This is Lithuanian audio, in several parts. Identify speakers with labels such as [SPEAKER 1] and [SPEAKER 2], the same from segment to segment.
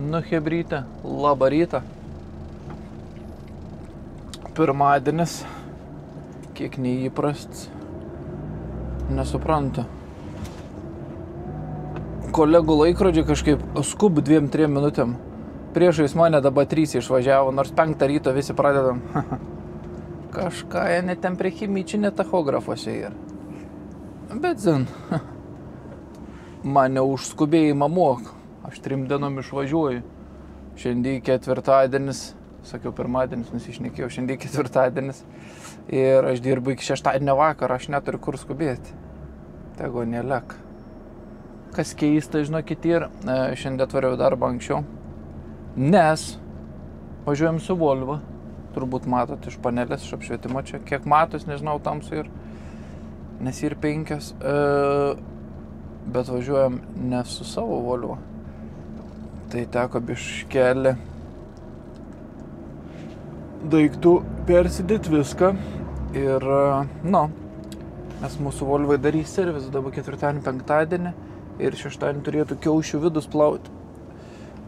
[SPEAKER 1] Nu, hebrytė, labą rytą. Pirmadienis, kiek neįprasts, nesuprantu. Kolegų laikrodžiai kažkaip skub 2-3 minutėm. Priešais mane dabar 3 išvažiavo, nors 5 ryto visi pradedam. Kažką jie netem prie chimyčinė tachografuose yra. Bet zin, mane užskubėjimą mok. Aš 3 dienom išvažiuoju. Šiandien ketvirtadienis, sakiau pirmadienis, nusišnekėjau, šiandien ketvirtadienis. Ir aš dirbu iki šeštadienio vakarą, aš neturiu kur skubėti. Tego nelek. Kas keista, žinokit, ir šiandien atvariau darbą anksčiau. Nes važiuojam su Volvo. Turbūt matot iš panelės, iš apšvietimo čia. Kiek matos, nežinau, tamsu ir. Nes ir 5. Bet važiuojam ne su savo Volvo. Tai teko biškelį daiktų persidėti viską. Ir, nes mūsų Volvai darys servisą dabar ketvirtadienį, penktadienį. Ir šeštadienį turėtų kiaušių vidus plauti.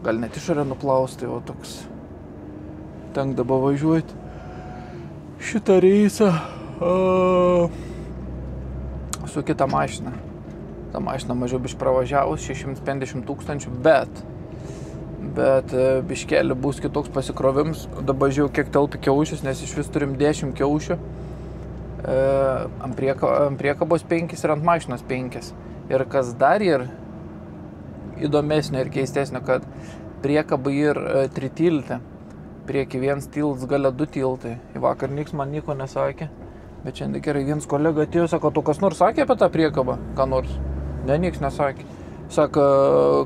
[SPEAKER 1] Gal net išorę nuplaus, tai va toks. Tenk dabar važiuoti šitą reisą su kita mašina. Ta mašina mažiau biš pravažiavus, 650 000, bet biškelį bus kitoks pasikrovims. Dabar žiūrėjau, kiek telpi kiaušius, nes iš vis turim 10 kiaušių. Ant priekabos 5 ir ant mašinos 5. Ir kas dar ir įdomesnio ir keistesnio, kad priekaba ir 3 tiltai. Prieki 1 tiltas, gale 2 tiltai. Į vakar niks man nieko nesakė. Bet šiandien gerai, vienas kolega atėjo, sako, tu kas nors sakė apie tą priekabą? Ką nors? Ne, niks nesakė. Sako,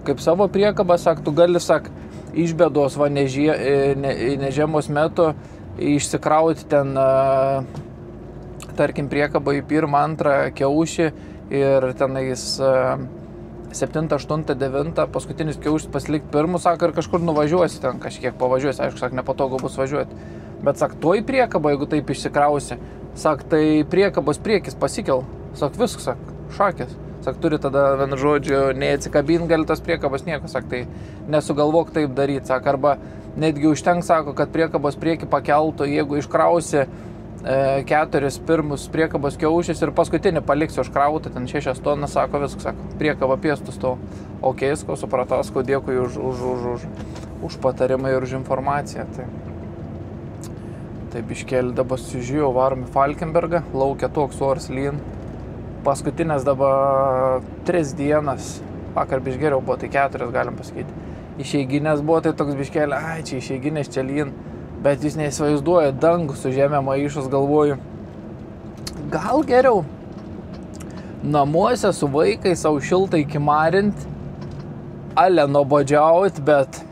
[SPEAKER 1] kaip savo priekabą, sako, tu gali, sako, iš bėdos, va, nežiemos metu išsikrauti ten, tarkim, priekabą į 1, 2 kiaušį ir tenais 7, 8, 9, paskutinis kiaušis pasilikti 1, sako, ir kažkur nuvažiuosi ten, kažkiek pavažiuosi, aišku, sako, nepatogu bus važiuoti. Bet, sako, toj priekaba, jeigu taip išsikrausi, sako, tai priekabos priekis pasikel, sako, viskas, sako, šakės. Sako, turi tada, vienu žodžiu, neatsikabint gali tas priekabos nieko, sako, tai nesugalvok taip daryti, sako, arba netgi užtenk, sako, kad priekabos priekį pakeltų, jeigu iškrausi 4 pirmus priekabos kiaušis ir paskutinį paliksiu užkrautą, ten 6 tonas, sako, viskas, sako, priekaba piestus to. Ok, sko, supratau, sko, dėkui už patarimą ir už informaciją. Tai biškelį dabar sužiūrėjau, varom į Falkenbergą, laukia toks oras lyn. Paskutinės dabar 3 dienas, vakar bišgeriau buvo, tai 4 galim pasakyti. Išeiginės buvo, tai toks biškelį, čia išeiginės čia lyn. Bet jūs neįsivaizduoja, dangų su žemė maišus, galvoju, gal geriau namuose su vaikais savo šiltai kimarint, ale nuobodžiaut, bet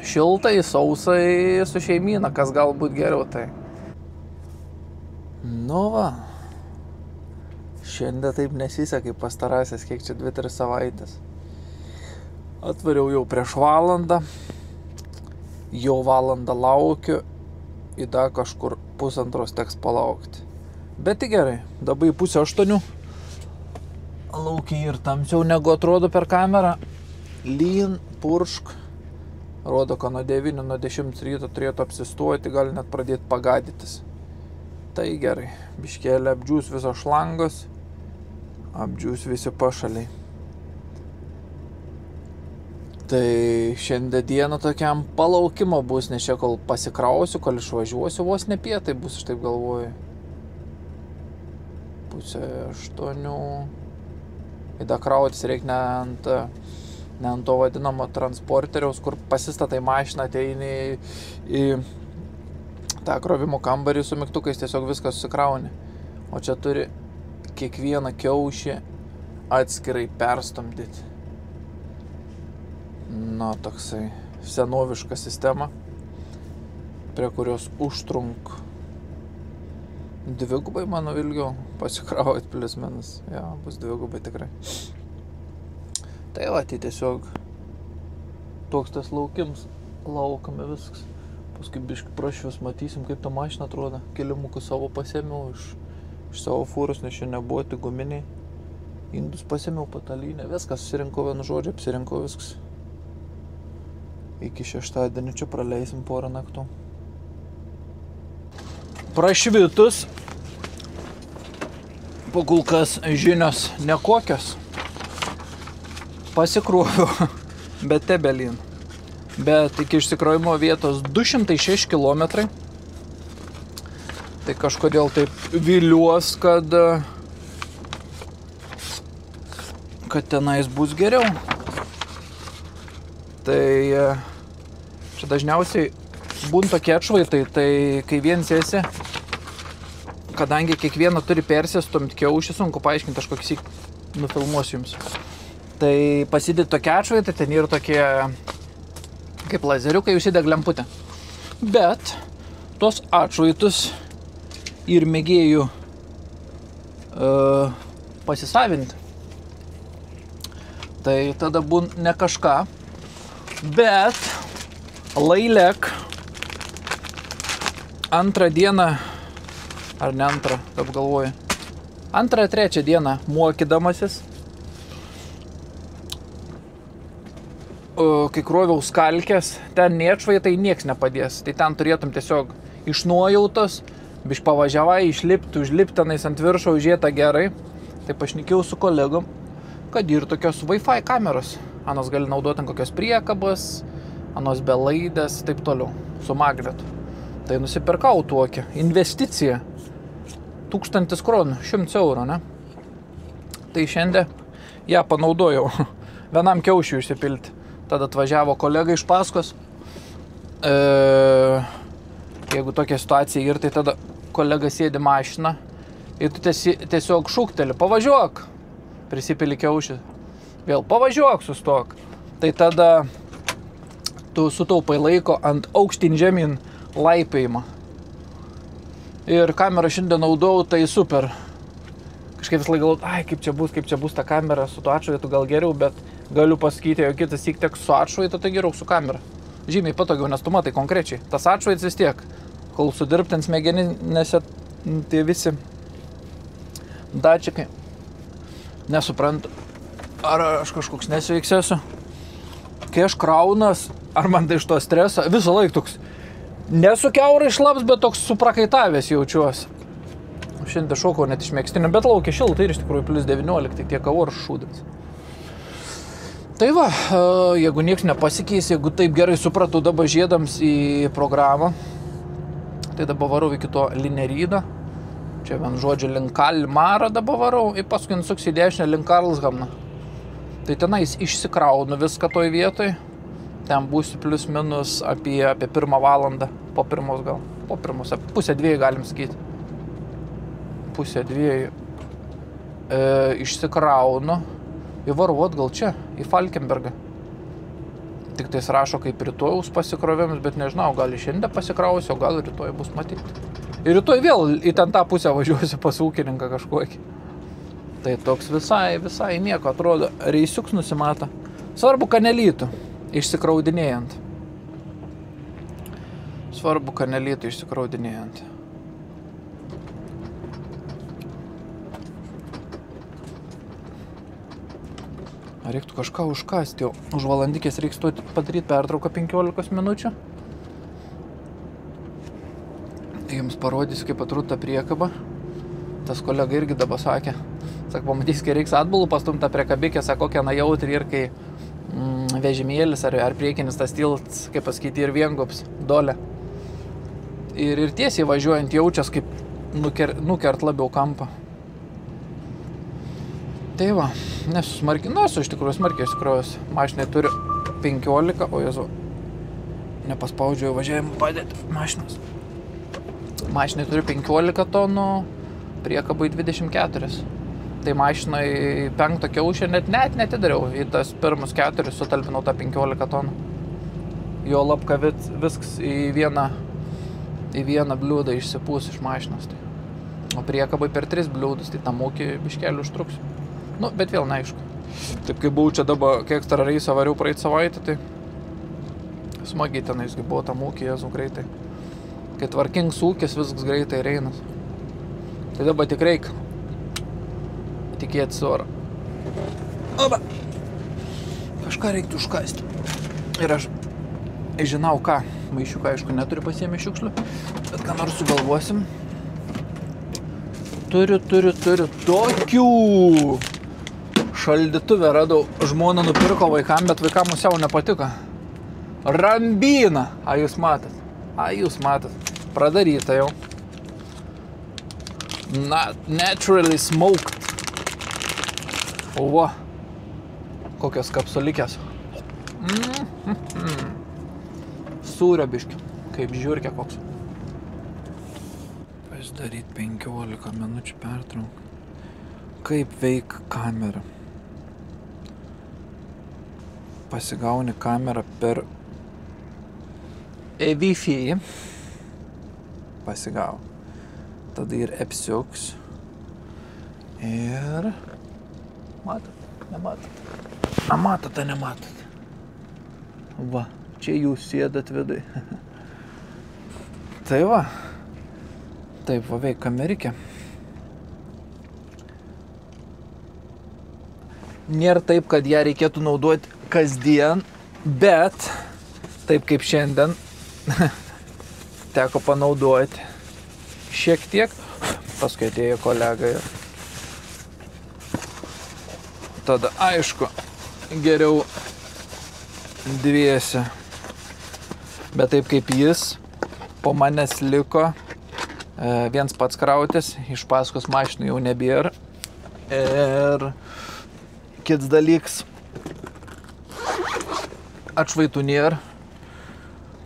[SPEAKER 1] šiltai, sausai su šeimyna, kas galbūt geriau tai. Nu va, šiandien taip nesisekė pastarąsias, kiek čia 2-3 savaitės. Atvariau jau prieš valandą. Jau valandą laukiu, į dar kažkur 1:30 teks palaukti. Bet tai gerai, dabar į 7:30. Laukiai ir tamsiau negu atrodo per kamerą. Lyn, puršk. Rodo, kad nuo 9, nuo 10 ryto turėtų apsistoti, gali net pradėti pagadytis. Tai gerai, biškelė apdžiūs visos šlangos, apdžiūs visi pašaliai. Tai šiandien dieną tokiam palaukimo bus, nes čia kol pasikrausiu, kol išvažiuosiu, vos ne pietai bus, aš taip galvoju. 7:30. Įda krautis reikia ne ant to vadinamo transporteriaus, kur pasistatai mašiną, ateini į tą krovimo kambarį su mygtukais, tiesiog viskas susikrauni. O čia turi kiekvieną kiaušį atskirai perstumdyti. Toksai senoviška sistema, prie kurios užtrunk 2 mano ilgiau pasikrauti plius minus. Ja, bus 2 tikrai. Tai va, tai tiesiog toks tas laukims, laukame viskas. Paskui biškai prašvius matysim, kaip ta mašina atrodo. Kilimukus savo pasėmiau iš savo fūros, nes čia nebuvo tik guminiai. Indus pasėmiau, patalynę, viskas susirinkau, vienu žodžiu apsirinkau viskas. Iki šeštadienio čia praleisim porą naktų. Prašvitus. Po kol kas žinios nekokios. Pasikroviau, bet tebelin. Bet iki išsikrovimo vietos 206 km. Tai kažkodėl taip viliuos, kad tenais bus geriau. Tai čia dažniausiai būna tokie atšvaitai, tai kai vien esi, kadangi kiekvieną turi persistumti kiaušį, sunku paaiškinti, aš kokį nufilmuosiu jums. Tai pasidėti tokie atšvaitai, ten yra tokie kaip lazeriukai, užsideg lemputę. Bet tos atšvaitus ir mėgėjų pasisavinti. Tai tada būna ne kažką, bet lailek antrą dieną, ar ne antrą, kaip galvoju, antrą, trečią dieną mokydamasis, kai kroviau skalkės, ten neatšvaitai nieks nepadės. Tai ten turėtum tiesiog iš nuojautos, biš pavažiavai, išlipti, užlipti tenais ant viršo, užėta gerai. Tai pašnikiau su kolegom, kad ir tokios Wi-Fi kameros. Anos gali naudoti kokios priekabas, anos belaidės, taip toliau, su magnetu. Tai nusipirkau tokią investiciją. 1000 kronų, 100 eurų, ne? Tai šiandien ją panaudojau. Vienam kiaušiui išsipilti. Tada atvažiavo kolega iš paskos. Jeigu tokia situacija ir tai tada kolega sėdi mašiną ir tu tiesiog šūkteli, pavažiuok, prisipili kiaušį. Vėl pavažiuok, sustok. Tai tada tu sutaupai laiko ant aukštyn žemyn laipėjimą. Ir kamerą šiandien naudojau, tai super. Kažkaip vis laik galvot, kaip čia bus ta kamera, su tuo atšvaitu gal geriau, bet galiu pasakyti, jog kitas tik su atšvaitu, tai geriau su kamera. Žymiai patogiau, nes tu matai konkrečiai. Tas atšvaitas vis tiek, kol sudirbtins smegeninėse, tai visi dačikai nesuprantu, ar aš kažkoks nesveiksėsiu. Kai aš kraunas, ar man tai iš to streso, visą laik toks, nesu kiaurai šlaps, bet toks suprakaitavęs jaučiuosi. Šiandien šokau net iš megztinio, bet laukia šilta ir iš tikrųjų plus 19, tai tiek orų šūdins. Tai va, jeigu nieks nepasikeis, jeigu taip gerai supratau dabar žiedams į programą, tai dabar varau iki to Linerydą. Čia vien žodžiu link Kalmarą dabar varau, ir paskui nusuks į dešinę link Karlshamną. Tai tenais išsikraunu viską toj vietoj. Ten būsiu plius minus apie 1 valandą, po pirmos gal, po pirmos, apie 1:30 galim sakyti. 1:30 išsikraunu ir varuot gal čia, į Falkenbergą. Tik tais rašo kaip rytojaus pasikrovimus, bet nežinau, gal šiandien pasikrausiu, o gal rytoj bus matyti. Ir rytoj vėl į ten tą pusę važiuosiu pas ūkininką kažkokį. Tai toks visai nieko atrodo, reisiuks nusimata. Svarbu, kad nelytų. Išsikraudinėjant. Svarbu, kad nelytų išsikraudinėjant. Reiktų kažką užkasti jau. Už valandikės reiks padaryti pertrauką 15 minučių. Jums parodysiu, kaip atrodo ta priekaba. Tas kolega irgi dabar sakė. Sako, pamatys, kai reiks atbulų pastumtą priekabikę, sako, kokia na jautri ir kai vežimėlis ar priekinis tas tilts, kaip pasakyti, ir viengops, dolė. Ir tiesiai važiuojant jaučias, kaip nukert labiau kampą. Tai va, nesu iš tikrųjų smarkiai išsikrovęs. Mašinai turi 15, o jezu, nepaspaudžiau važiavimą padėti mašinos. Mašinai turi 15 tonų, priekabai 24. Tai mašinai 5 kiaušį net netidariau. Į tas pirmus 4 sutalpinau tą 15 tonų. Jo labka viskas į vieną bliūdą išsipūs iš mašinos. Tai. O priekabai per 3 bliūdus, tai tam ūkį biškelių užtruks. Nu, bet vėl neaišku. Taip kaip buvau čia dabar, kai ekstra reisą variau praeit savaitę, tai smagiai tenais buvo tam ūkį, jezu, greitai. Kai tvarkings ūkis, viskas greitai reinas. Tai dabar tik reik tikėti su orą. Oba! Kažką reiktų užkasti. Ir aš žinau ką, maišiuką aišku neturi pasiėmę šiukšlių, bet ką nors sugalvosim. Turiu tokių. Šaldytuvę radau, žmona nupirko vaikam, bet vaikam musiau nepatiko. Rambyna, jūs matot, pradaryta jau. Naturally smoked. O, kokios kapsulikės. Sūrio biški, kaip žiurkė koks. Pasidaryt 15 minučių pertrauką. Kaip veik kamera. Pasigauni kamerą per Wi-Fi. Pasigau. Tada ir apsiuks. Ir... Matot? Nematot? Nematot. Va, čia jūs sėdat vidai. Tai va. Taip, va veik kamerikė. Nėra taip, kad ją reikėtų naudoti kasdien, bet taip kaip šiandien teko panaudoti šiek tiek. Paskui atėjo kolega ir tada aišku geriau dviese. Bet taip kaip jis po manęs liko viens pats krautis, iš paskos mašinų jau nebėra. Ir kits dalyks, atšvaitų nėra,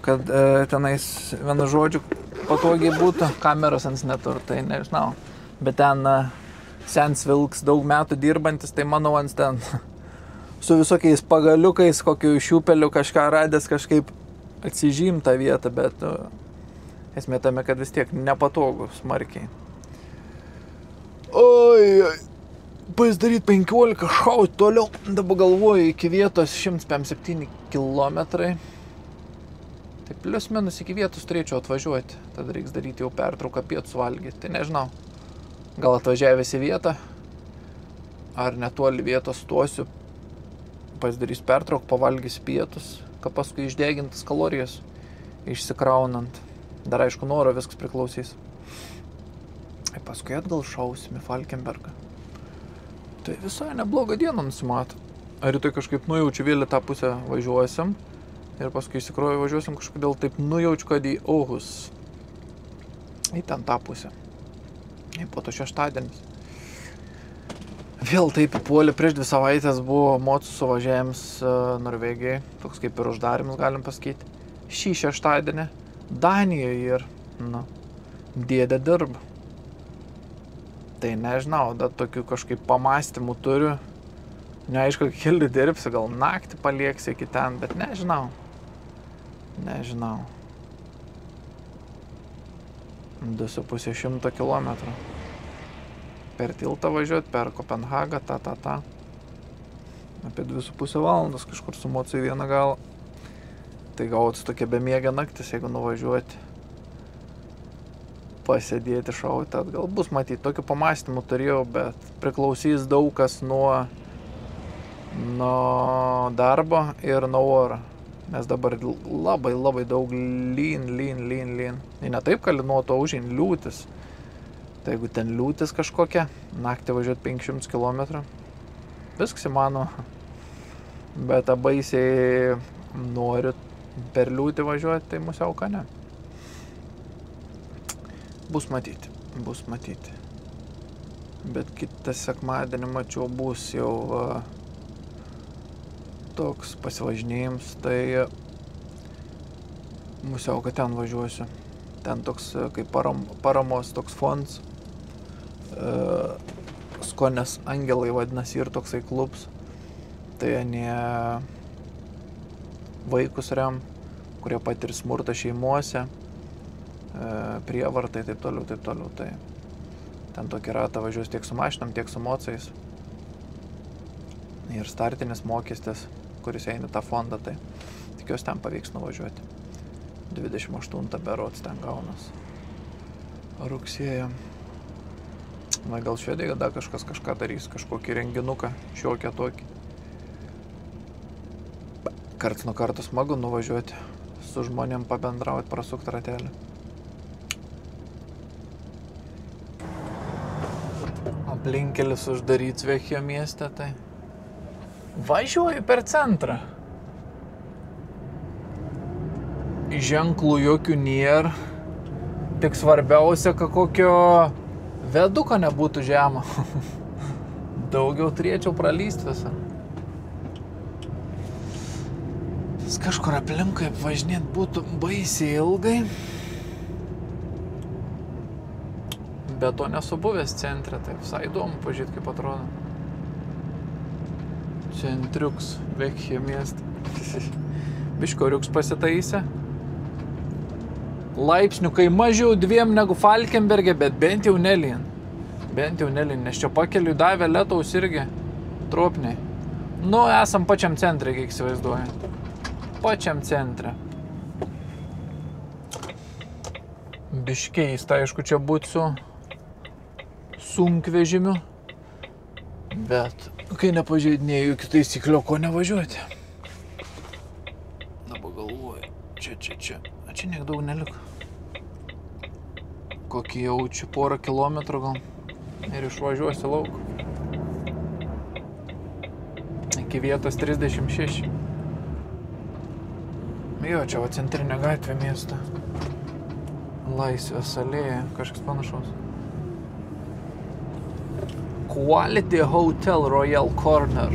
[SPEAKER 1] kad tenais vienu žodžiu patogiai būtų, kameros ant neturi, tai nežinau. Bet ten sens vilks daug metų dirbantis, tai manau ant ten su visokiais pagaliukais, kokiu šiupeliu kažką radęs, kažkaip atsižym tą vietą, bet esmė tame, kad vis tiek nepatogu smarkiai. Oi. Pasidaryt 15, šaut toliau, dabar galvoju iki vietos 157 kilometrai. Tai plius minus iki vietos turėčiau atvažiuoti, tada reiks daryti jau pertrauką pietus valgyti, tai nežinau. Gal atvažiavęs į vietą, ar netoli vietos stosiu, pasidarys pertrauką, pavalgys pietus, kad paskui išdegintas kalorijas išsikraunant. Dar aišku noro viskas priklausys. Ir paskui atgal šausim į Falkenbergą. Tai visai neblogą dieną nusimato. Ar rytoj kažkaip nujaučiu vėl į tą pusę važiuosim ir paskui įsikroju važiuosim kažkodėl taip nujaučiu, kad į Aarhus. Į ten tą pusę. Ir po to šeštadienis. Vėl taip įpuolė, prieš 2 savaitės buvo mocų suvažiavimas Norvegijai. Toks kaip ir uždarimas, galim pasakyti. Šį šeštadienį Danijoje ir, dėdė dirba. Tai nežinau, dar tokių kažkaip pamastymų turiu. Neaišku, kiek dirbsi, gal naktį palieksi iki ten, bet nežinau. 2,5 kilometrų. Per tiltą važiuoti, per Kopenhagą, Apie 2,5 valandos kažkur sumociu į vieną galą. Tai gautis tokia bemiegė naktis, jeigu nuvažiuoti. Pasėdėti, šauti atgal. Bus matyti, tokių pamastymų turėjau, bet priklausys daug kas nuo darbo ir nuo oro. Nes dabar labai daug lyn. Ir ne taip kalinuoto užin liūtis. Tai jeigu ten liūtis kažkokia, naktį važiuoti 500 km, viskas įmanoma. Bet baisiai noriu per liūtį važiuoti, tai musiauka ne. Bus matyti. Bet kitą sekmadienį mačiau bus jau toks pasivažinėjims, tai musiauka ten važiuosiu. Ten toks kaip paramos toks fonds. Skonės angelai vadinasi ir toksai klubs. Tai ne vaikus rem, kurie patiria smurtą šeimuose, prievartai, taip toliau. Tai ten tokį ratą važiuos tiek su mašinam, tiek su mocais. Ir startinis mokestis, kuris eina tą fondą, tai tikiuosi ten pavyks nuvažiuoti. 28 berods ten gaunas. Rugsėjo. Na, gal Švedijoje dar kažką darys, kažkokį renginuką, šiokią tokį. Karts nuo karto smagu nuvažiuoti su žmonėm pabendrauti, prasukti ratelį. Aplinkelis uždaryts Vechio mieste, tai važiuoju per centrą. Ženklų jokių nėra. Tik svarbiausia, kad kokio veduko nebūtų žema. Daugiau turėčiau pralyst visą. Kažkur aplinkai apvažinėt būtų baisiai ilgai. Be to nesu buvęs centre, tai visai įdomu pažiūrėti, kaip atrodo. Centriuks, Vechio miestą. Biškoriuks pasitaisė. Laipsnių, kai mažiau 2 negu Falkenberge, bet bent jau nelyn. Bent jau nelyn, nes čia pakeliui davė lietaus irgi tropniai. Nu, esam pačiam centre, kiek įsivaizduoju. Pačiam centre. Biškiais, tai aišku, čia būt su sunkvežimiu. Bet, kai nepažeidinėjau iki taisyklio, ko nevažiuoti. Dabar galvoju, čia. A čia niek daug neliko. Kokį jaučiu, 1 kilometrų gal. Ir išvažiuosiu lauk. Iki vietos 36. Jo, čia va centrinė gatvė miesto. Laisvės alėja, kažkas panašaus. Quality Hotel Royal Corner.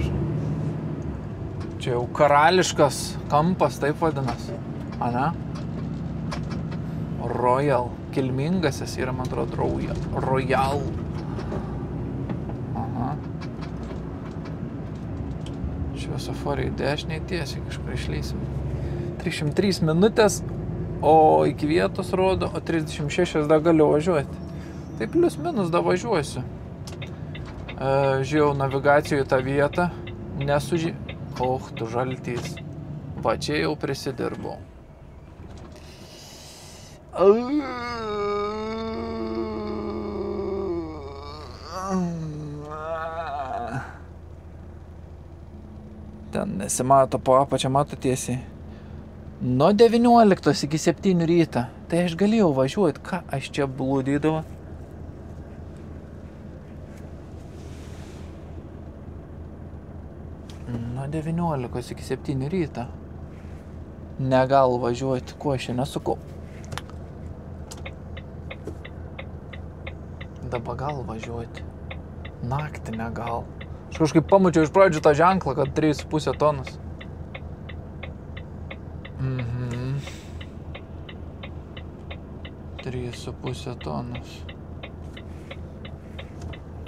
[SPEAKER 1] Čia jau karališkas kampas, taip vadinas. Ane? Royal. Kilmingasis yra, man atrodo, Royal. Aha. Šviesoforiai dešiniai tiesiai kažkur išleisim. 303 minutės, o iki vietos rodo, o 36 dar galiu važiuoti. Tai plius minus dar važiuosiu. Žiūrėjau navigacijoje tą vietą, tu žaltys. Va, čia jau prisidirbau. Ten nesimato po apačią, mato tiesiai. Nuo 19 iki 7 rytą. Tai aš galėjau važiuoti, ką aš čia blūdydavau. Nuo 19 iki 7 rytą. Negal važiuoti, ko aš čia nesukau. Dabar gal važiuoti. Naktį negal. Aš kažkaip pamačiau iš pradžių tą ženklą, kad 3,5 tonos. 3,5 tonos.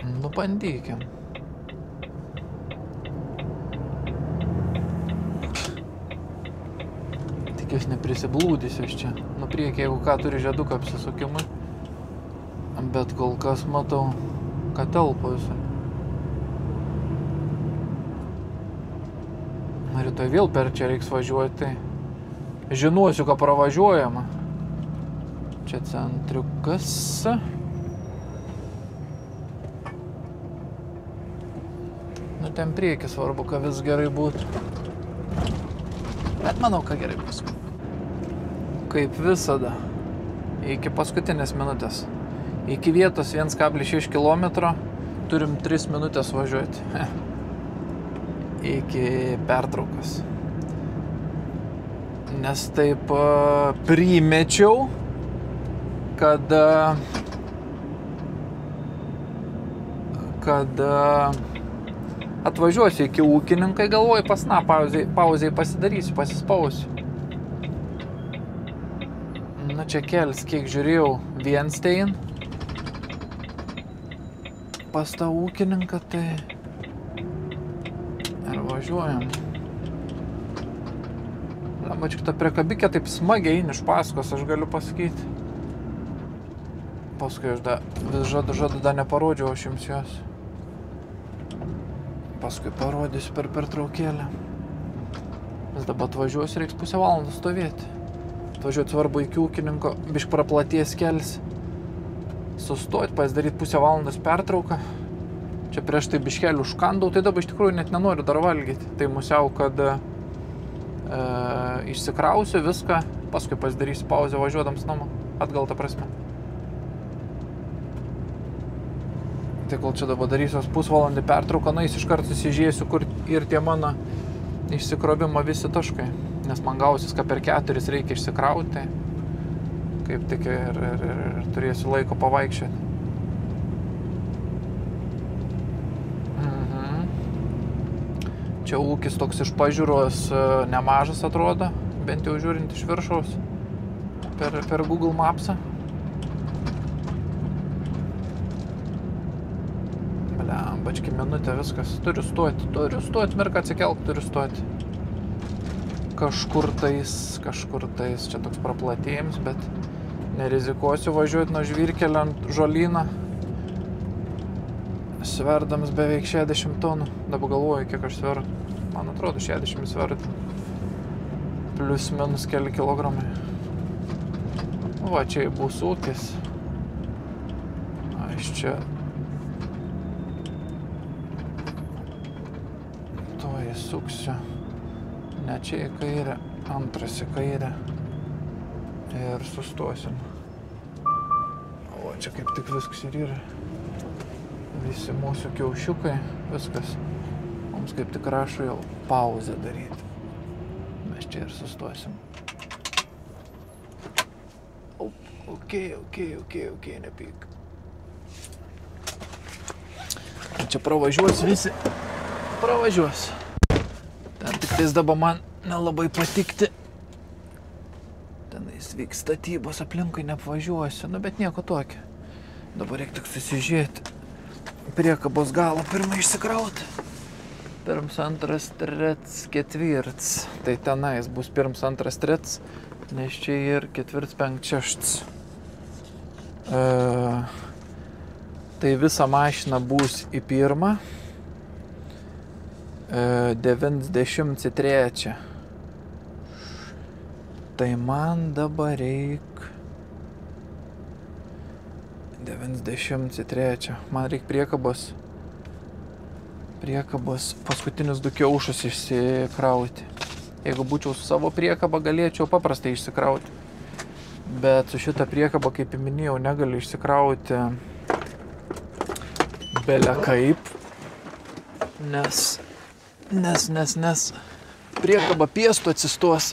[SPEAKER 1] Nu, bandykim. Tikiuosi neprisiblūdysiu iš čia. Nu, priekį, jeigu ką turi žieduką apsisukimui. Bet kol kas matau, kad telpa visai. Rytoj vėl per čia reiks važiuoti, tai žinosiu, ką pravažiuojama. Čia centriukas. Nu, ten priekį svarbu, kad vis gerai būtų. Bet manau, kad gerai bus. Kaip visada, iki paskutinės minutės. Iki vietos 1,6 km turim 3 minutės važiuoti. Iki pertraukos. Nes taip primečiau, kad atvažiuosiu iki ūkininkai, galvoju, pauzei pasidarysiu, pasispausiu. Nu, čia kels, kiek žiūrėjau, Vienstein. Pas tą ūkininką, tai ir važiuojam. Lamačiuk, ta priekabikė taip smagiai iš paskos, aš galiu pasakyti. Paskui aš vis žadu dar neparodžiau aš jums jos. Paskui parodysiu per pertraukėlę. Vis dabar atvažiuosiu, reiks pusę valandą stovėti. Atvažiuoti svarbu iki ūkininko, bišk praplaties kelias. Sustoti, pasidaryti pusę valandos pertrauką. Čia prieš tai biškelį užkandau, tai dabar iš tikrųjų net nenoriu dar valgyti. Tai musiau, kad išsikrausiu viską, paskui pasidarysiu pauzę važiuodams namo, atgal ta prasme. Tai kol čia dabar darysiuos pusvalandį pertrauką, na, iš karto susižiūrėsiu, kur ir tie mano išsikrovimo visi taškai, nes man gausis, kad per 4 reikia išsikrauti, kaip tik ir turėsiu laiko pavaikščioti. Čia ūkis toks iš pažiūros nemažas atrodo, bent jau žiūrint iš viršaus per Google Mapsą. Bački minutė, viskas. Turiu stoti, mirka atsikelk, turiu stoti. Kažkur tais, čia toks praplatėjams, bet nerizikuosiu važiuoti nuo žvyrkelio ant žolyną. Sverdams beveik 60 tonų. Dabar galvoju, kiek aš sveru. Man atrodo, 60 sveru. Plius minus keli kilogramai. Va, čia bus ūkis. Aš čia suksiu. Ne, čia į kairę, antras į kairę. Ir sustosim. O, čia kaip tik viskas ir yra. Visi mūsų kiaušiukai, viskas. Mums kaip tik rašo jau pauzę daryti. Mes čia ir sustosim. Ok, nepyk. Čia pravažiuos visi. Pravažiuos. Ten tik tais dabar man nelabai patikti. Tenais vyks statybos, aplinkui neapvažiuosiu, nu bet nieko tokio. Dabar reikia tik susižiūrėti. Priekabos galą pirmą išsikrauti. Pirms, antras, trets, ketvirts. Tai tenais bus pirms, antras, trets, nes čia ir ketvirts, penkt, šešts. Tai visa mašina bus į pirmą. 93. Tai man dabar reik 93. Man reik priekabos paskutinius 2 kiaušus išsikrauti. Jeigu būčiau su savo priekaba, galėčiau paprastai išsikrauti. Bet su šitą priekabą, kaip minėjau, negaliu išsikrauti bele kaip, nes priekaba piestu atsistos.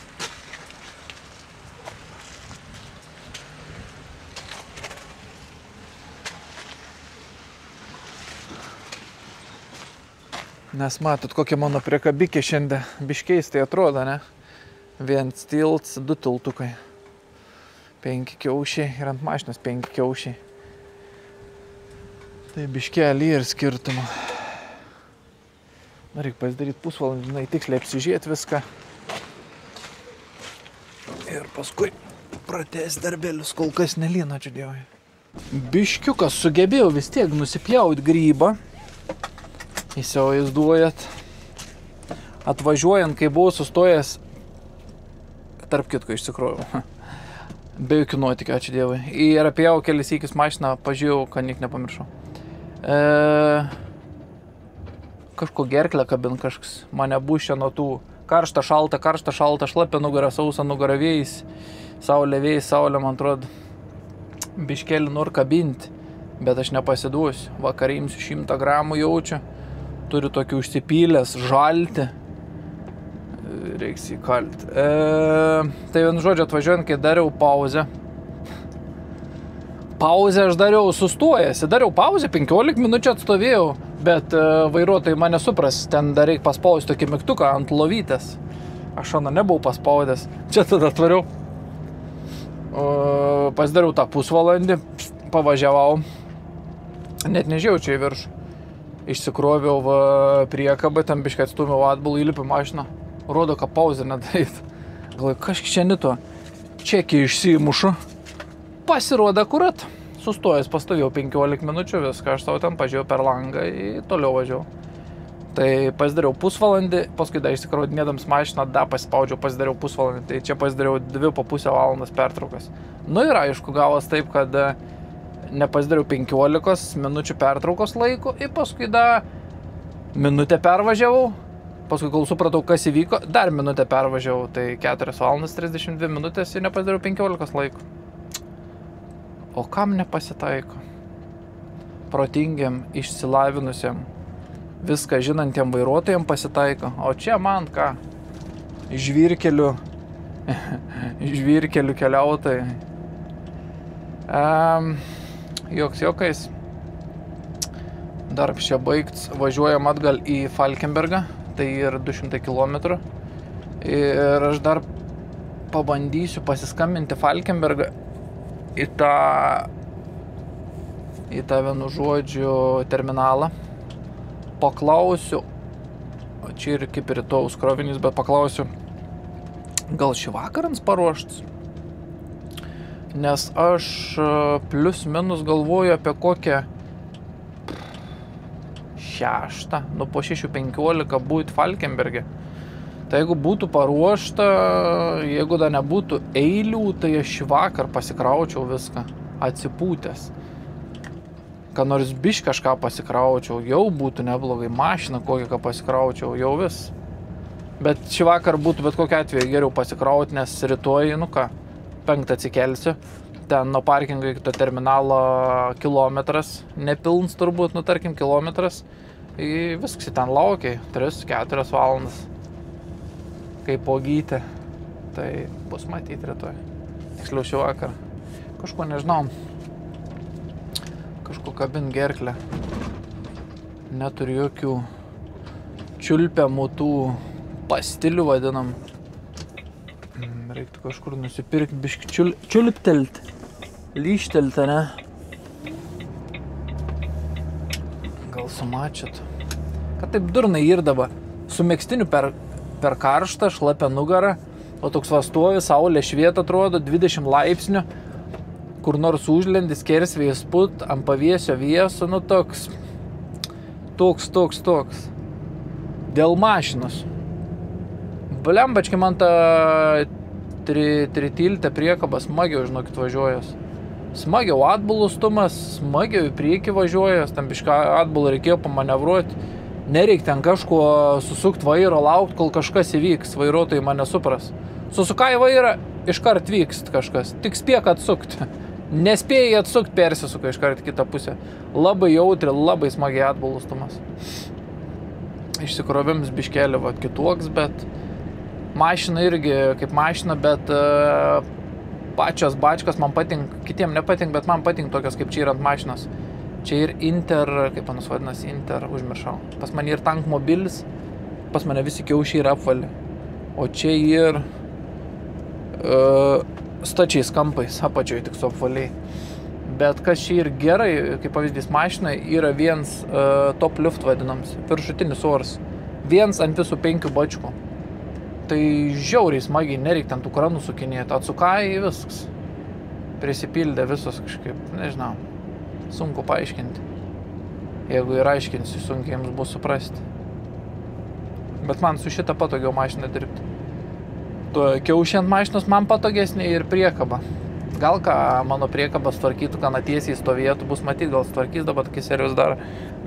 [SPEAKER 1] Nes matot, kokia mano priekabikė šiandien biškeistai atrodo, ne? Vienas tilts, 2 tiltukai. 5 kiaušiai ir ant mašinos 5 kiaušiai. Tai biškelį ir skirtumą. Reikia pasidaryti pusvalandį, tiksliai apsižiūrėti viską. Ir paskui pratęsti darbelius, kol kas nelyna, čia dievai. Biškiukas sugebėjau vis tiek nusipjauti grybą. Įsivaizduojat. Atvažiuojant, kai buvau sustojęs, tarp kitko išsikrovau. Be jokių nuotykių, ačiū dievai. Ir apėjau kelis įkis mašiną, pažiūrėjau, kad niek nepamiršau. Kažko gerklę kabin kažkas. Mane bušė nuo tų karšta, šalta, šlapia nugarą, sausa nugarą vėjais. Saulė vėjais, saulė, man atrodo, biškelį noriu kabinti. Bet aš nepasiduosiu. Vakarą imsiu 100 gramų jaučiu. Turiu tokį užsipylęs, žalti. Reiks įkalti. Tai vienu žodžiu atvažiuojant, kai dariau pauzę. Pauzę aš dariau sustojęs. Dariau pauzę, 15 minučių atstovėjau. Bet vairuotojai mane supras, ten dar reikia paspausti tokį mygtuką ant lovytės. Aš šaną nebuvau paspaudęs. Čia tada atvariau. Pasidariau tą pusvalandį, pavažiavau. Net nežiūrėjau čia į viršų. Išsikroviau priekabą, ten biškai atstumiau atbulą, įlipiu mašiną. Rodo, kad pauzę nedaryti. Galvoju, kažkiek čia nito. Čekį išsimušu. Pasirodė akurat. Sustojęs pastovėjau 15 minučių, viską aš savo ten pažiūrėjau per langą ir toliau važiavau. Tai pasidariau pusvalandį, paskui dar išsikraudinėdams mašiną, dar paspaudžiau, pasidariau pusvalandį. Tai čia pasidariau 2,5 valandas pertraukas. Nu ir aišku, gavos taip, kad nepasidariau 15 minučių pertraukos laiko ir paskui dar minutę pervažiavau Paskui, kol supratau, kas įvyko, dar minutę pervažiavau, tai 4 valandas 32 minutės ir nepasidariau 15 laiko. O kam nepasitaiko? Protingiam, išsilavinusiam, viską žinantiem vairuotojam pasitaiko. O čia man ką? Žvyrkelių keliautojai. Joks jokais. Dar čia baigts. Važiuojam atgal į Falkenbergą. Tai ir 200 km. Ir aš dar pabandysiu pasiskambinti Falkenbergą į tą vienu žodžiu terminalą. Paklausiu, čia ir kaip rytojaus krovinys, bet paklausiu, gal šį vakarans paruoštas? Nes aš plius minus galvoju apie kokią 6, po 6:15 būt Falkenberge. Tai jeigu būtų paruošta, jeigu dar nebūtų eilių, tai aš šį vakar pasikraučiau viską, atsipūtęs. Ką nors biškį kažką pasikraučiau, jau būtų neblogai, mašiną kokią pasikraučiau, jau vis. Bet šį vakar būtų bet kokiu atveju geriau pasikrauti, nes rytoj, 5 atsikelsiu. Ten nuo parkingo iki to terminalo kilometras, nepilns turbūt, tarkim kilometras. Viskas ten laukia, 3-4 valandas. Kaip pogytė. Tai bus matyti rytoj. Tiksliau šį vakarą. Kažko nežinau. Kažko kabin gerklę. Neturiu jokių čiulpiamų tų pastilių vadinam. Reiktų kažkur nusipirkti biškį čiulptelt. Lyštelti, ne? Gal sumačyt. Kad taip durnai irdaba. Su megstiniu per karštą, šlapia nugarą. O toks vastovi, saulė švieta atrodo, 20 laipsnių. Kur nors užlendis, kersvėjas put, ant paviesio vieso, toks. Dėl mašinos. Blembački man ta tritiltė priekaba smagiau, žinokit, važiuojas. Smagiau atbulų stumas, smagiau į priekį važiuojas, tam bišką atbulą reikėjo pamanevruoti. Nereik ten kažko susukti vairo, laukti, kol kažkas įvyks, vairuotojai mane supras. Susukai vairą, iškart vykst kažkas, tik spėk atsukti. Nespėjai atsukti, persisuka iškart kitą pusę. Labai jautri, labai smagiai atbulų stumas. Išsikrovims biškelį kitoks, bet mašina irgi kaip mašina, bet pačios bačkos man patink, kitiem nepatink, bet man patink tokios kaip čia yra ant mašinos. Čia ir Inter, kaip panas vadinasi, Inter, užmiršau. Pas mane ir tankmobilis, pas mane visi kiaušiai yra apvali. O čia ir stačiais kampais, apačioj tik su apvaliai. Bet kas čia ir gerai, kaip pavyzdys mašinai, yra viens top lift vadinams, viršutinis oras. Viens ant visų 5 bačkų. Tai žiauriai smagiai, nereik ten tų kranų sukinėti. Atsukai viskas. Prisipildė visos kažkaip, nežinau. Sunku paaiškinti. Jeigu ir aiškinsi, sunkiai jiems bus suprasti. Bet man su šitą patogiau mašiną dirbti. Kiaušiai ant mašinos man patogesnė ir priekaba. Gal ką mano priekabas tvarkytų, ką natiesiai stovėtų, bus matyti, gal tvarkys, dabar tokį serijus dar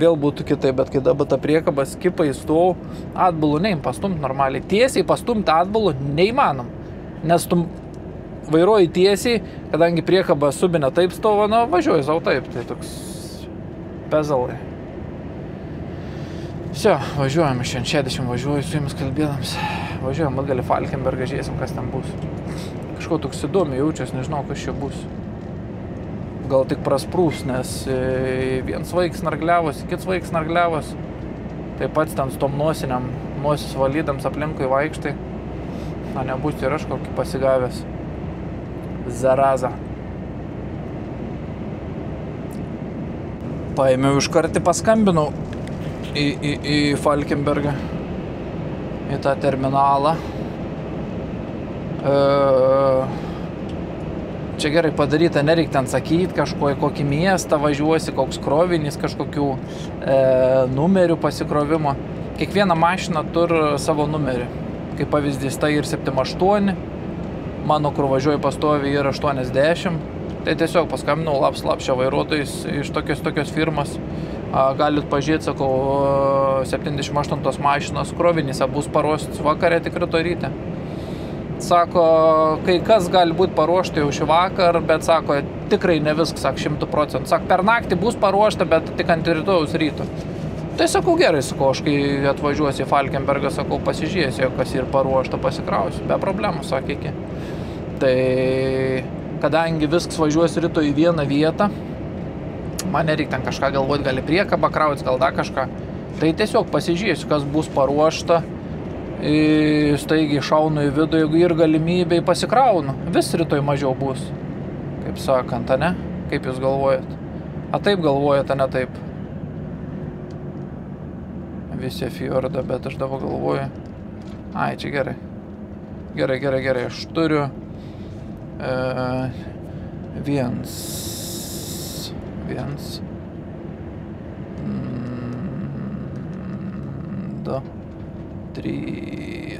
[SPEAKER 1] vėl būtų kitai, bet kai dabar ta priekaba skipai stovau, atbulų neim pastumti normaliai. Tiesiai pastumti atbulų neįmanom, nes tu vairuoji tiesiai, kadangi priekaba subinė taip stovo, važiuoji savo taip, tai toks pezalai. Vsio, važiuojam, šiandien 60 važiuoju su jumis kalbėdams. Važiuojam atgal į Falkenbergą, žiūrėsim, kas ten bus. Kažko toks įdomi jaučias, nežinau, kas čia bus. Gal tik prasprūs, nes viens vaiks nargliavos, kits vaiks nargliavos. Taip pat ten su tom nosis valydams aplinkui vaikštai. Na, nebus ir aš kokį pasigavęs. Zaraza. Paėmiau iš kartį, paskambinau į Falkenbergą, į tą terminalą. Čia gerai padaryta, nereik ten sakyti kažko, į kokį miestą važiuosi, koks krovinys, kažkokių numerių pasikrovimo. Kiekviena mašina turi savo numerį. Kaip pavyzdys, tai ir 78, mano kur važiuoju pastovi ir 80. Tai tiesiog paskambinau lapšio vairuotojais iš tokios firmas. Galit pažiūrėti, sakau, 78 mašinos krovinys bus paruoštas vakarė tik rytoj ryte. Sako, kai kas gali būti paruošta jau šį vakar, bet sako, tikrai ne viskas, sako, 100%. Sako, per naktį bus paruošta, bet tik ant rytojaus ryto. Tai sakau, gerai, sakau, aš kai atvažiuosiu į Falkenbergą, sakau, pasižiūrėsiu, kas ir paruošta, pasikrausiu, be problemų, sakė iki. Tai kadangi viskas važiuos rytoj į vieną vietą, man nereikia ten kažką galvoti, gali priekabą krautis, gal dar kažką. Tai tiesiog pasižiūrėsiu, kas bus paruošta. Staigiai šaunu į vidų, jeigu ir galimybei pasikraunu. Vis rytoj mažiau bus, kaip sakant, ne? Kaip jūs galvojat? Taip galvojat, ne taip? Visi fjordą, bet aš dabar galvoju. Čia gerai. Gerai. Aš turiu viens. 2, 3.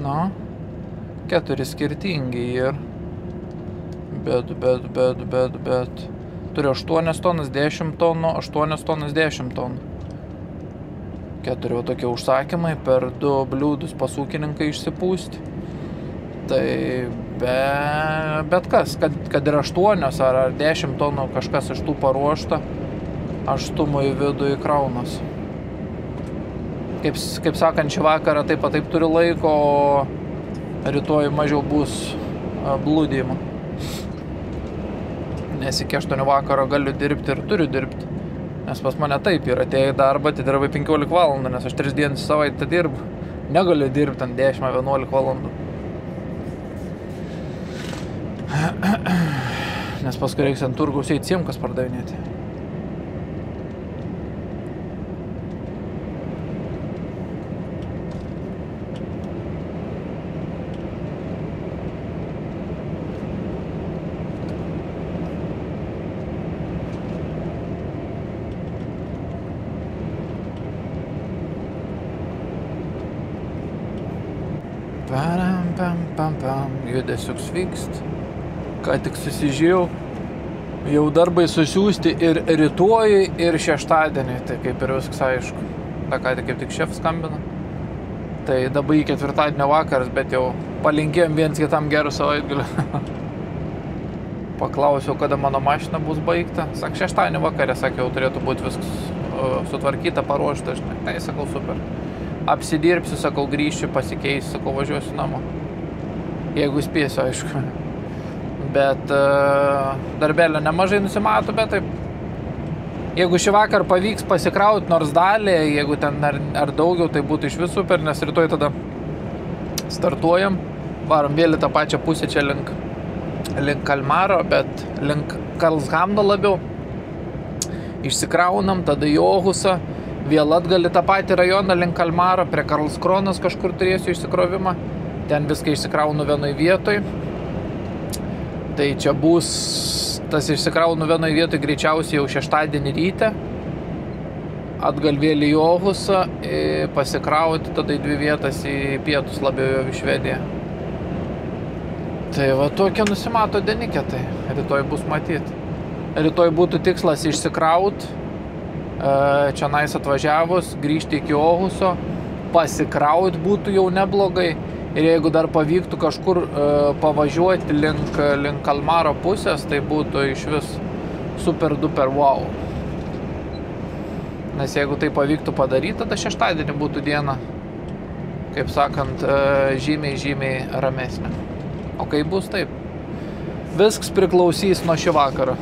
[SPEAKER 1] Nu, 4 skirtingi ir. Bet. Turiu 8 tonas, 10 tonų, 8 tonas, 10 tonų. 4 tokie užsakymai, per 2 bliūdus pas ūkininkai išsipūsti. Tai bet kas, kad ir 8 ar 10 tonų kažkas iš tų paruošta, aš stumu į vidų į kraunas. Kaip sakant, šį vakarą taip turiu laiko, o rytoj mažiau bus blūdimo. Nes iki 8 vakaro galiu dirbti ir turiu dirbti. Nes pas mane taip yra, atėjai į darbą, tai dirbai 15 valandų, nes aš 3 dienas savaitę dirbu. Negaliu dirbti ant 10-11 valandų. Nes paskui reiks ant turgaus eiti siemkas pardavinėti. Judesiuks vykst. Ką tik susižiūrėjau, jau darbai susiųsti ir rytoj, ir šeštadienį, tai kaip ir viskas aišku. Ta ką tik kaip tik šefas skambina. Tai dabar į ketvirtadienio vakaras, bet jau palinkėjom viens kitam gerų savaitgalį. Paklausiau, kada mano mašina bus baigta. Sak, šeštadienio vakarė, sakiau, turėtų būti viskas sutvarkyta, paruošta. Tai sakau, super. Apsidirbsiu, sakau, grįšiu, pasikeisiu, sakau, važiuosiu namo. Jeigu spėsiu, aišku. Bet darbelio nemažai nusimato, bet taip. Jeigu šį vakar pavyks pasikrauti nors dalį, jeigu ten ar daugiau, tai būtų iš vis super, nes rytoj tada startuojam. Varom vėl į tą pačią pusę čia link Kalmaro, bet link Karlshamno labiau. Išsikraunam, tada į Aarhusą. Vėl atgal į tą patį rajoną link Kalmaro, prie Karlskronos kažkur turėsiu išsikrovimą. Ten viską išsikraunu vienoj vietoj. Tai čia bus tas išsikraunu vienoj vietoj greičiausiai jau šeštadienį ryte. Atgal vėl į Aarhusą, pasikrauti tada į 2 vietas į pietus labiau į Švediją. Tai va tokia nusimato dienikė, tai rytoj bus matyti. Rytoj būtų tikslas išsikraut, čia nais atvažiavus, grįžti iki Aarhuso, pasikraut būtų jau neblogai. Ir jeigu dar pavyktų kažkur pavažiuoti link Kalmaro pusės, tai būtų iš vis super duper wow. Nes jeigu tai pavyktų padaryti, tada šeštadienį būtų diena, kaip sakant, žymiai ramesnė. O kaip bus taip? Viskas priklausys nuo šį vakarą.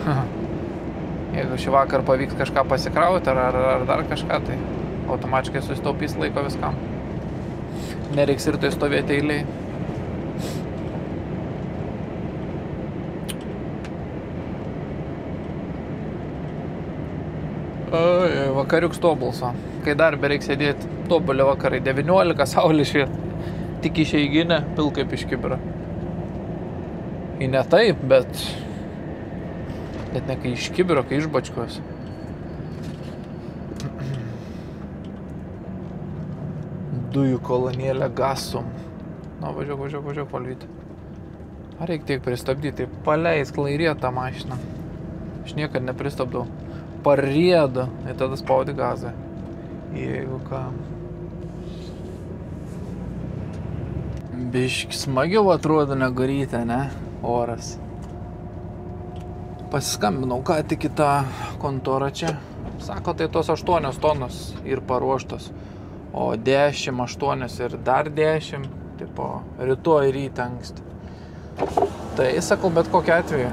[SPEAKER 1] Jeigu šį vakarą pavyks kažką pasikrauti ar dar kažką, tai automatiškai susitaupys laiko viskam. Nereiks ir tai stovėti eiliai. Vakariuks tobulsa. Kai dar bereiks sėdėti, tobulė vakarai. 19, saulė šviet. Tik išeiginė, pil kaip iš kibiro. I ne taip, bet ne kai iš kibiro, kai iš bačkos. Dujų kolonėlę Gasum. Na, važiuok, valvyti. Ar reikia tiek pristabdyti, tai paleisk lairėt tą mašiną. Aš niekad nepristabdau. Pariedu, ir tada spaudi gazą. Jeigu ką. Biški smagiau atrodo negu ryte, ne? Oras. Pasiskambinau ką tik į tą kontorą čia. Sako, tai tos 8 tonos ir paruoštos. O 10, 8 ir dar 10. Tipo, rytoj ryte anksti. Tai sakau, bet kokiu atveju.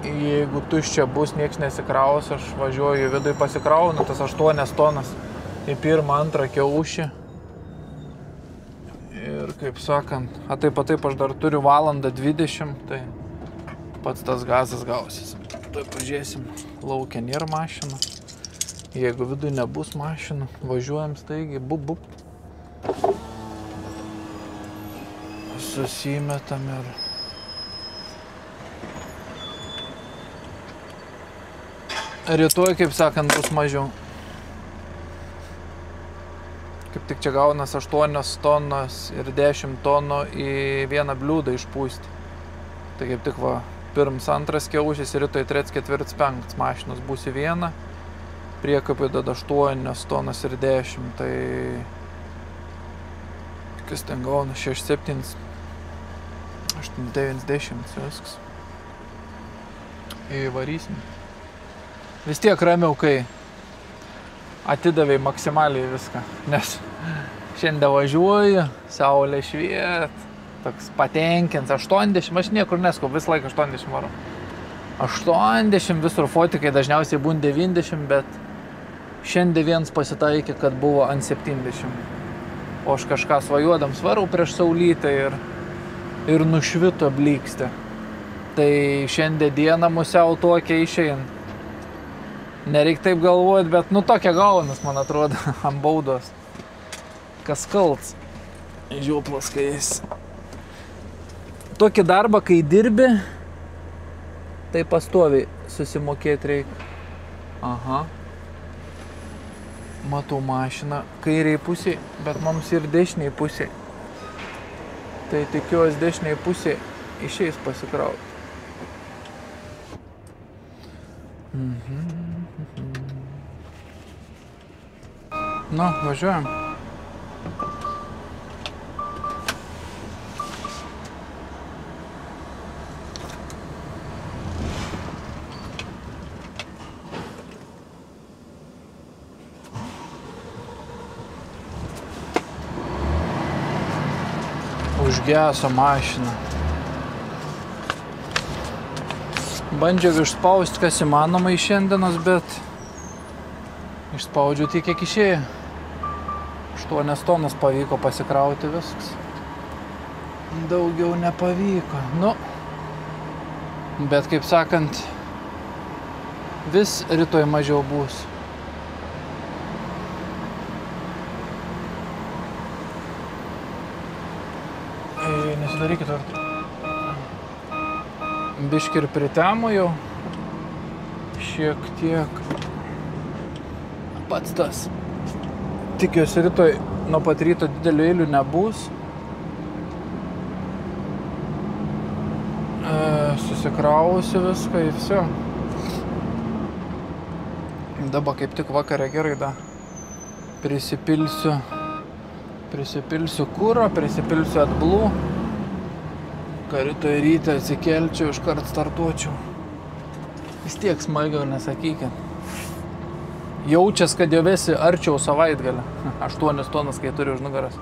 [SPEAKER 1] Jeigu tuščia bus, nieks nesikraus, aš važiuoju vidui pasikraunu, tas 8 tonas į pirmą, antrą kiaušį. Ir kaip sakant, taip aš dar turiu 1:20, tai pats tas gazas gausis. Tuoj pažiūrėsim, laukia nėra mašina. Jeigu vidui nebus mašinų, važiuojam staigiai, bup. Susimetam ir... Rytoj, kaip sakant, bus mažiau. Kaip tik čia gaunas 8 tonos ir 10 tonų į vieną bliūdą išpūsti. Tai kaip tik va, pirms 2 kiaušis ir rytoj 3, 4, 5 mašinos bus į vieną. Priekapai dada 8 tonas ir 10, tai... Kas ten gauna? 6, 7, 8, 9, 10, viskas. Įvarysim. Vis tiek ramiau, kai atidavai maksimaliai viską, nes šiandien važiuoju, saulė šviet, toks patenkins, 80, aš niekur neskubu, visą laiką 80 varu. 80 visur fotikai, dažniausiai būn 90, bet šiandien viens pasitaikė, kad buvo ant 70. O aš kažką svajuodams varau prieš saulytę ir nušvito blykstė. Tai šiandien dieną musiau tokia išein. Nereik taip galvoti, bet tokia gaunas, man atrodo, ant baudos. Kas kalts? Žioplas, kai jis. Tokį darbą, kai dirbi, tai pastoviai susimokėti reikia. Aha. Matau mašiną kairiai pusiai, bet mums ir dešiniai pusiai. Tai tikiuosi dešiniai pusiai išeis pasikrauti. Nu, važiuojam. Užgeso mašina. Bandžiau išspausti, kas įmanoma iš šiandienos, bet išspaudžiau tiek, kiek išėjo. 8 tonas pavyko pasikrauti viskas. Daugiau nepavyko. Nu, bet kaip sakant, vis rytoj mažiau bus. Nesidarykit arti. Biški ir pritemo jau. Šiek tiek. Pats tas. Tikiuosi rytoj nuo pat ryto didelių eilių nebus. Susikrausiu viską ir viso. Dabar kaip tik vakarą gerai da prisipilsiu kuro, prisipilsiu atblų. Kad rytoj ryte atsikelčiau, iškart startuočiau. Vis tiek smagiau, nesakykit. Jaučias, kad jau esi arčiau savaitgalį. 8 tonas, kai turi už nugaras.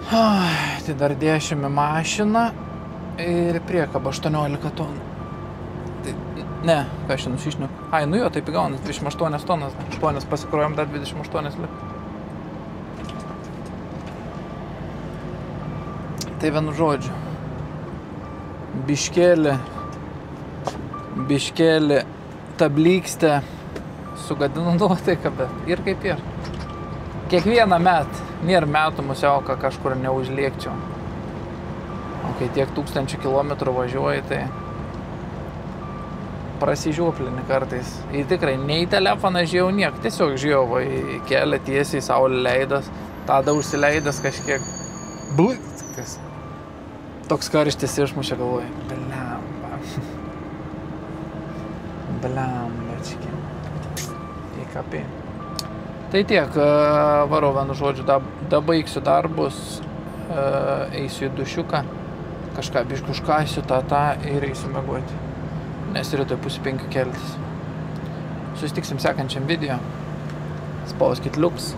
[SPEAKER 1] Tai dar 10 mašiną ir priekaba 18 tonų. Tai, ne, ką aš nusišniu. Ai, nu jo, taip įgaunas, 28 tonas. 8 pasikrojom, dar 28 liko. Tai vienu žodžiu. Biškėlį ta blykstė sugadino nuotaiką, bet ir kaip ir. Kiekvieną metą, nėra metų musiauką kažkur neužliekčiau. O kai tiek 1000 kilometrų važiuoji, tai prasižiūplini kartais. Ir tikrai, nei telefoną žiūrėjau niek, tiesiog žiūrėjau į kelią tiesiai, saulė leidas, tada užsileidęs kažkiek. Blyktis. Toks karštis išmušė galvoj. Blemba. Blembački. Įkapė. Tai tiek, varau vienu žodžiu, dabaigsiu darbus, eisiu į dušiuką, kažką biškį užkasiu tą ir eisiu miegoti. Nes rytoj 4:30 keltis. Susitiksim sekančiam video. Spauskit liuks,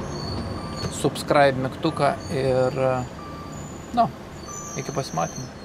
[SPEAKER 1] subscribe mygtuką ir, iki pasimatymų.